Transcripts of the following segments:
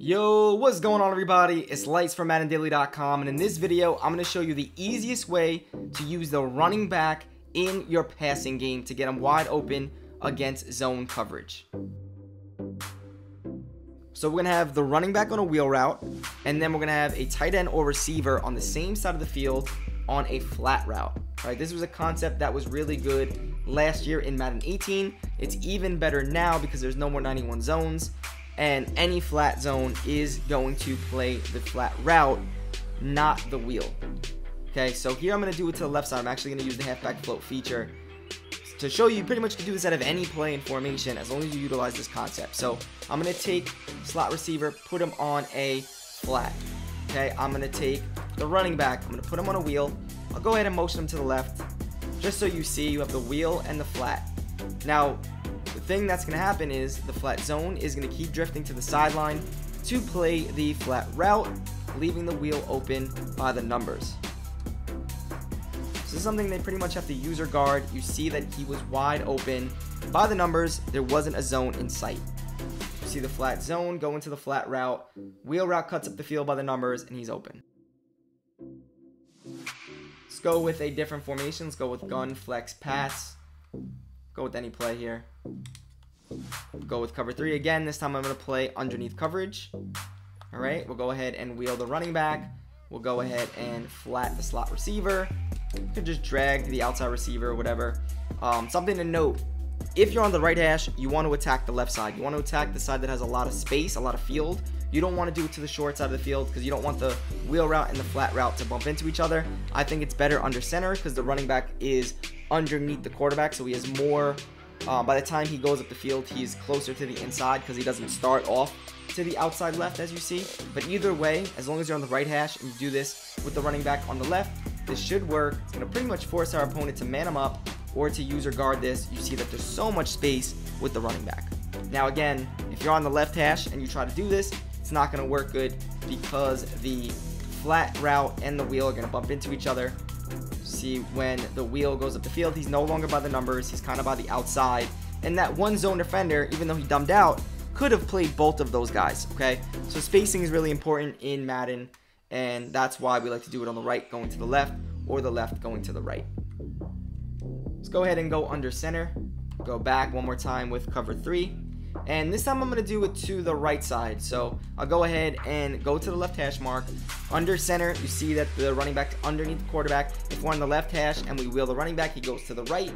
Yo, what's going on everybody? It's Lights from MaddenDaily.com, and in this video, I'm going to show you the easiest way to use the running back in your passing game to get them wide open against zone coverage. So we're going to have the running back on a wheel route, and then we're going to have a tight end or receiver on the same side of the field on a flat route. All right, this was a concept that was really good last year in Madden 18. It's even better now because there's no more 91 zones. And any flat zone is going to play the flat route, not the wheel. Okay, so here I'm going to do it to the left side. I'm actually going to use the halfback float feature to show you pretty much can do this out of any play in formation as long as you utilize this concept. So I'm going to take slot receiver, put him on a flat. Okay, I'm going to take the running back, I'm going to put him on a wheel. I'll go ahead and motion him to the left just so you see you have the wheel and the flat. Now, the thing that's going to happen is the flat zone is going to keep drifting to the sideline to play the flat route, leaving the wheel open by the numbers. This is something they pretty much have to user guard. You see that he was wide open by the numbers. There wasn't a zone in sight. You see the flat zone go into the flat route. Wheel route cuts up the field by the numbers, and he's open. Let's go with a different formation. Let's go with gun, flex, pass. Go with any play here. Go with cover 3 again. This time I'm going to play underneath coverage. Alright, we'll go ahead and wheel the running back. We'll go ahead and flat the slot receiver. You can just drag the outside receiver or whatever. Something to note, if you're on the right hash, you want to attack the left side. You want to attack the side that has a lot of space, a lot of field. You don't want to do it to the short side of the field because you don't want the wheel route and the flat route to bump into each other. I think it's better under center because the running back is underneath the quarterback, so he has more, by the time he goes up the field, he's closer to the inside because he doesn't start off to the outside left, as you see. But either way, as long as you're on the right hash and you do this with the running back on the left, this should work. It's going to pretty much force our opponent to man him up or to user guard this. You see that there's so much space with the running back. Now again, if you're on the left hash and you try to do this, it's not going to work good because the flat route and the wheel are going to bump into each other. See, when the wheel goes up the field, he's no longer by the numbers, he's kind of by the outside. And that one zone defender, even though he dumbed out, could have played both of those guys, okay? So spacing is really important in Madden, and that's why we like to do it on the right going to the left, or the left going to the right. Let's go ahead and go under center. Go back one more time with cover 3. And this time I'm going to do it to the right side. So I'll go ahead and go to the left hash mark. Under center, you see that the running back underneath the quarterback. If we're on the left hash and we wheel the running back, he goes to the right.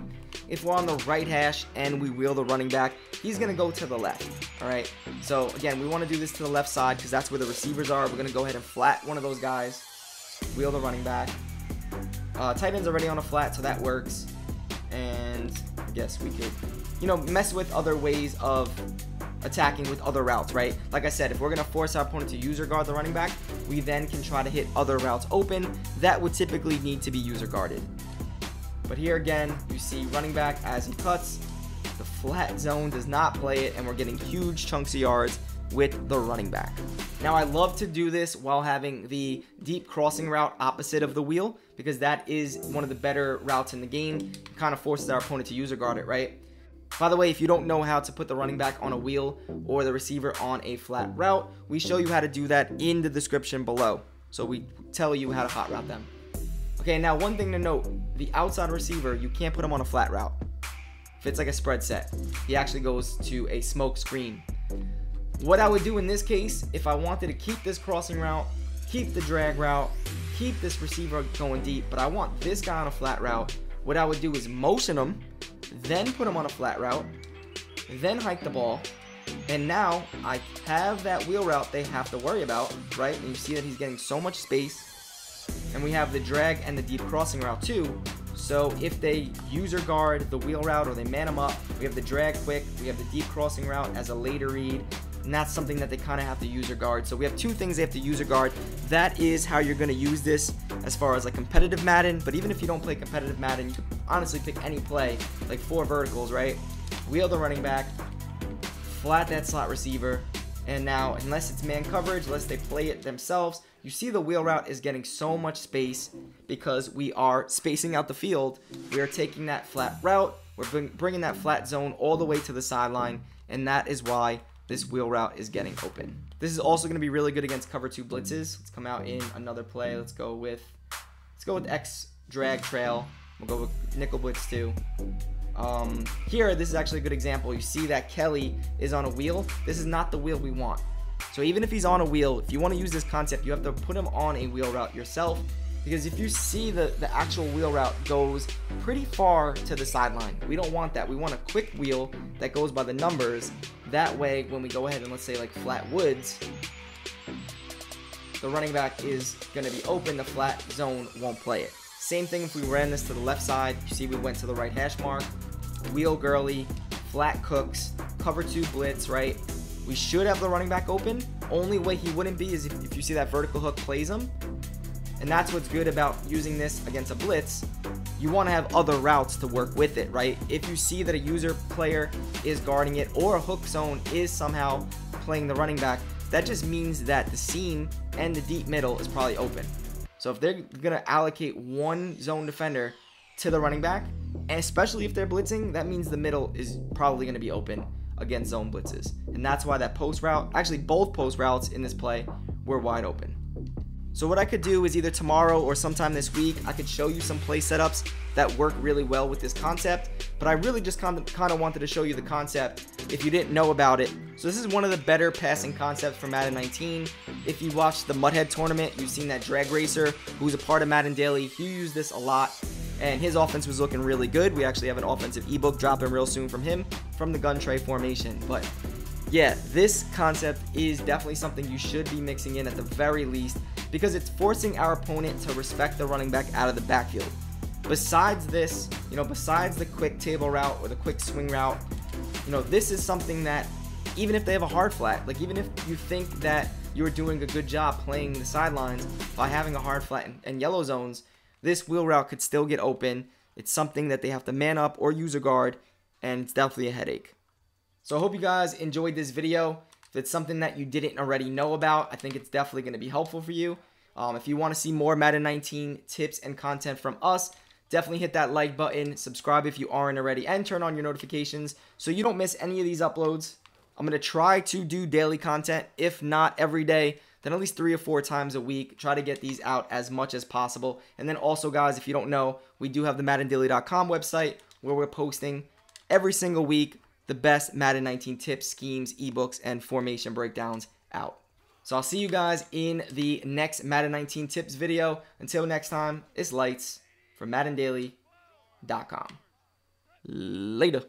If we're on the right hash and we wheel the running back, he's going to go to the left. Alright, so again, we want to do this to the left side because that's where the receivers are. We're going to go ahead and flat one of those guys. Wheel the running back. Tight end's already on a flat, so that works. And I guess we could, mess with other ways of attacking with other routes, right? Like I said, if we're going to force our opponent to user guard the running back, we then can try to hit other routes open that would typically need to be user guarded. But here again, you see running back as he cuts. The flat zone does not play it, and we're getting huge chunks of yards with the running back. Now, I love to do this while having the deep crossing route opposite of the wheel because that is one of the better routes in the game. It kind of forces our opponent to user guard it, right? By the way, if you don't know how to put the running back on a wheel or the receiver on a flat route, we show you how to do that in the description below. So we tell you how to hot route them. Okay, now one thing to note, the outside receiver, you can't put him on a flat route. If it's like a spread set, he actually goes to a smoke screen. What I would do in this case, if I wanted to keep this crossing route, keep the drag route, keep this receiver going deep, but I want this guy on a flat route, what I would do is motion him, then put him on a flat route, then hike the ball, and now I have that wheel route they have to worry about, right? And you see that he's getting so much space, and we have the drag and the deep crossing route too. So if they user guard the wheel route or they man him up, we have the drag quick, we have the deep crossing route as a later read, and that's something that they kind of have to user guard. So we have two things they have to user guard. That is how you're going to use this as far as like competitive Madden, but even if you don't play competitive Madden, you could honestly pick any play, like 4 verticals, right? Wheel the running back, flat that slot receiver, and now unless it's man coverage, unless they play it themselves, you see the wheel route is getting so much space because we are spacing out the field. We are taking that flat route, we're bringing that flat zone all the way to the sideline, and that is why this wheel route is getting open. This is also going to be really good against cover 2 blitzes. Let's come out in another play. Let's go with X drag trail. We'll go with nickel blitz 2. Here, this is actually a good example. You see that Kelly is on a wheel. This is not the wheel we want. So even if he's on a wheel, if you want to use this concept, you have to put him on a wheel route yourself, because if you see the actual wheel route goes pretty far to the sideline, we don't want that. We want a quick wheel that goes by the numbers. That way, when we go ahead and let's say like flat woods, the running back is going to be open, the flat zone won't play it. Same thing if we ran this to the left side. You see we went to the right hash mark, wheel girly, flat cooks, cover 2 blitz, right? We should have the running back open. Only way he wouldn't be is if you see that vertical hook plays him. And that's what's good about using this against a blitz. You want to have other routes to work with it, right? If you see that a user player is guarding it or a hook zone is somehow playing the running back, that just means that the seam and the deep middle is probably open. So if they're going to allocate one zone defender to the running back, and especially if they're blitzing, that means the middle is probably going to be open against zone blitzes. And that's why that post route, actually both post routes in this play, were wide open. So what I could do is either tomorrow or sometime this week, I could show you some play setups that work really well with this concept. But I really just kind of wanted to show you the concept if you didn't know about it. So this is one of the better passing concepts for Madden 19. If you watched the Mudhead tournament, you've seen that drag racer who's a part of Madden Daily. He used this a lot, and his offense was looking really good. We actually have an offensive ebook dropping real soon from him from the gun tray formation. But yeah, this concept is definitely something you should be mixing in at the very least, because it's forcing our opponent to respect the running back out of the backfield. Besides this, besides the quick table route or the quick swing route, this is something that even if they have a hard flat, like even if you think that you're doing a good job playing the sidelines by having a hard flat and yellow zones, this wheel route could still get open. It's something that they have to man up or use a guard, and it's definitely a headache. So I hope you guys enjoyed this video. If it's something that you didn't already know about, I think it's definitely going to be helpful for you. If you want to see more Madden 19 tips and content from us, definitely hit that like button, subscribe if you aren't already, and turn on your notifications so you don't miss any of these uploads. I'm going to try to do daily content, if not every day, then at least 3 or 4 times a week. Try to get these out as much as possible. And then also, guys, if you don't know, we do have the MaddenDaily.com website where we're posting every single week the best Madden 19 tips, schemes, ebooks, and formation breakdowns out. So I'll see you guys in the next Madden 19 tips video. Until next time, it's Lights from MaddenDaily.com. Later.